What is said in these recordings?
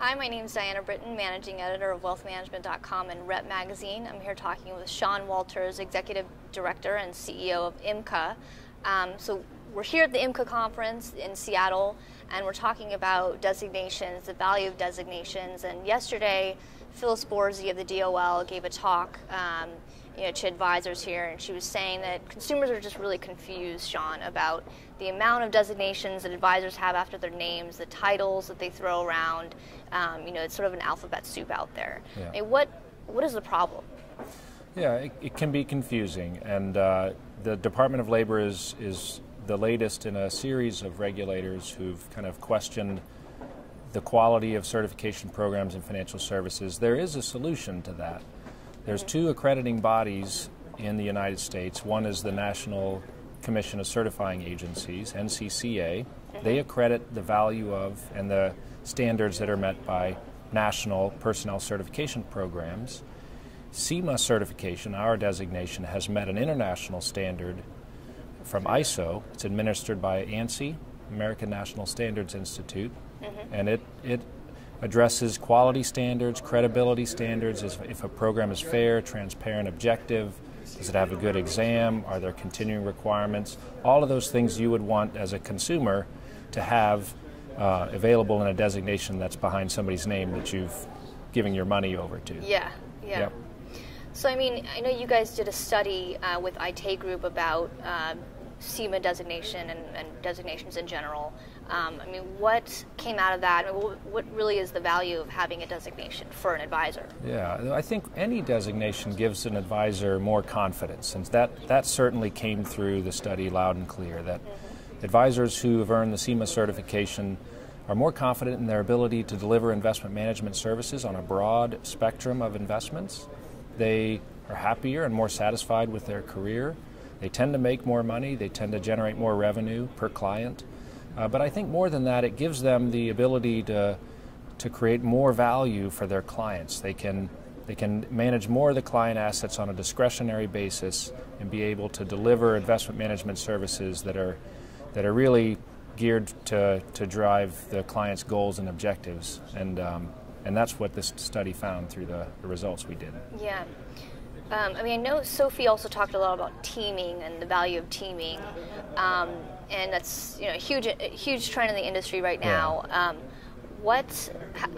Hi, my name is Diana Britton, Managing Editor of WealthManagement.com and Rep Magazine. I'm here talking with Sean Walters, Executive Director and CEO of IMCA. So we're here at the IMCA conference in Seattle, and we're talking about designations, the value of designations. And yesterday, Phyllis Borzi of the DOL gave a talk to advisors here, and she was saying that consumers are just really confused, Sean, about the amount of designations that advisors have after their names, the titles that they throw around. It's sort of an alphabet soup out there. Yeah. I mean, what is the problem? Yeah, it can be confusing, and the Department of Labor is the latest in a series of regulators who've kind of questioned the quality of certification programs in financial services. There is a solution to that. There's two accrediting bodies in the United States. One is the National Commission of Certifying Agencies, NCCA. They accredit the value of and the standards that are met by national personnel certification programs. CIMA certification, our designation, has met an international standard from ISO. It's administered by ANSI, American National Standards Institute, and it addresses quality standards, credibility standards, if a program is fair, transparent, objective, does it have a good exam, are there continuing requirements, all of those things you would want as a consumer to have available in a designation that's behind somebody's name that you've given your money over to. Yeah. Yep. So, I mean, I know you guys did a study with IT Group about CIMA designation and designations in general. What came out of that? What really is the value of having a designation for an advisor? Yeah, I think any designation gives an advisor more confidence, and that certainly came through the study loud and clear, that advisors who have earned the CIMA certification are more confident in their ability to deliver investment management services on a broad spectrum of investments. They are happier and more satisfied with their career. They tend to make more money. They tend to generate more revenue per client. But I think more than that, it gives them the ability to create more value for their clients. They can manage more of the client assets on a discretionary basis and be able to deliver investment management services that are really geared to drive the client's goals and objectives. And that's what this study found through the results we did. Yeah. I know Sophie also talked a lot about teaming and the value of teaming, and that's a huge trend in the industry right now. Yeah.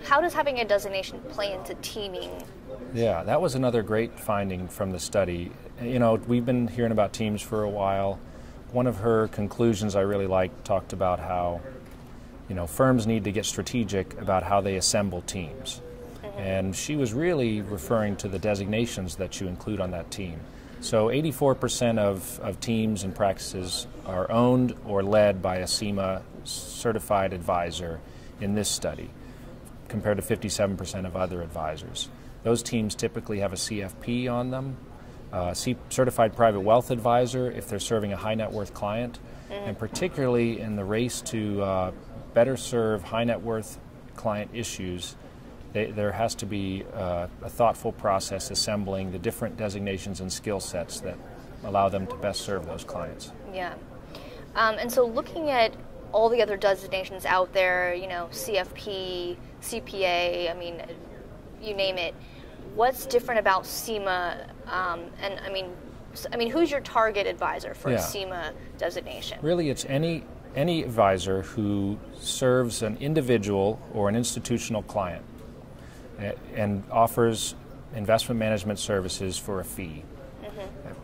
How does having a designation play into teaming? Yeah, that was another great finding from the study. We've been hearing about teams for a while. One of her conclusions I really liked talked about how firms need to get strategic about how they assemble teams. And she was really referring to the designations that you include on that team. So 84% of teams and practices are owned or led by a CIMA certified advisor in this study, compared to 57% of other advisors. Those teams typically have a CFP on them, certified private wealth advisor if they're serving a high net worth client, and particularly in the race to better serve high net worth client issues, there has to be a thoughtful process assembling the different designations and skill sets that allow them to best serve those clients. Yeah. And so looking at all the other designations out there, CFP, CPA, you name it, what's different about CIMA? Who's your target advisor for a CIMA designation? Really, it's any advisor who serves an individual or an institutional client and offers investment management services for a fee.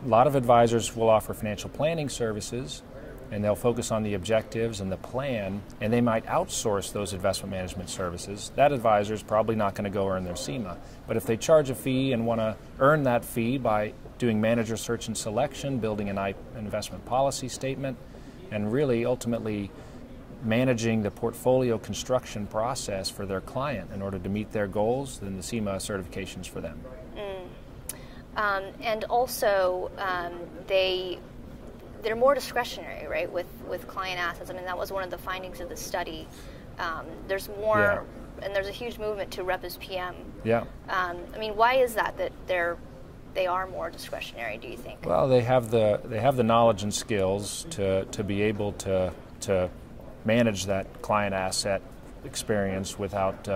A lot of advisors will offer financial planning services, and they'll focus on the objectives and the plan, and they might outsource those investment management services. That advisor is probably not going to go earn their CIMA. But if they charge a fee and want to earn that fee by doing manager search and selection, building an investment policy statement, and really ultimately managing the portfolio construction process for their client in order to meet their goals, then the CIMA certification's for them. And also, they're more discretionary, right, with client assets. That was one of the findings of the study. There's more, and there's a huge movement to rep as PM. Yeah. Why is that they are more discretionary, do you think? Well, they have the knowledge and skills to be able to manage that client asset experience without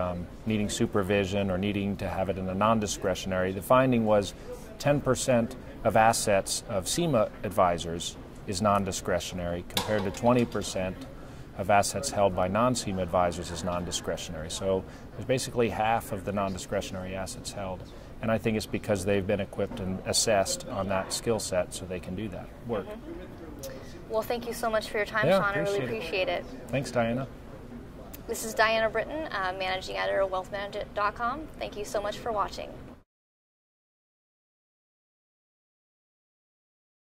needing supervision or needing to have it in a non-discretionary. The finding was 10% of assets of CIMA advisors is non-discretionary compared to 20% of assets held by non-CIMA advisors is non-discretionary. So there's basically half of the non-discretionary assets held. And I think it's because they've been equipped and assessed on that skill set so they can do that work. Well, thank you so much for your time, Yeah, Sean. I really appreciate it. Thanks, Diana. This is Diana Britton, Managing Editor of WealthManagement.com. Thank you so much for watching.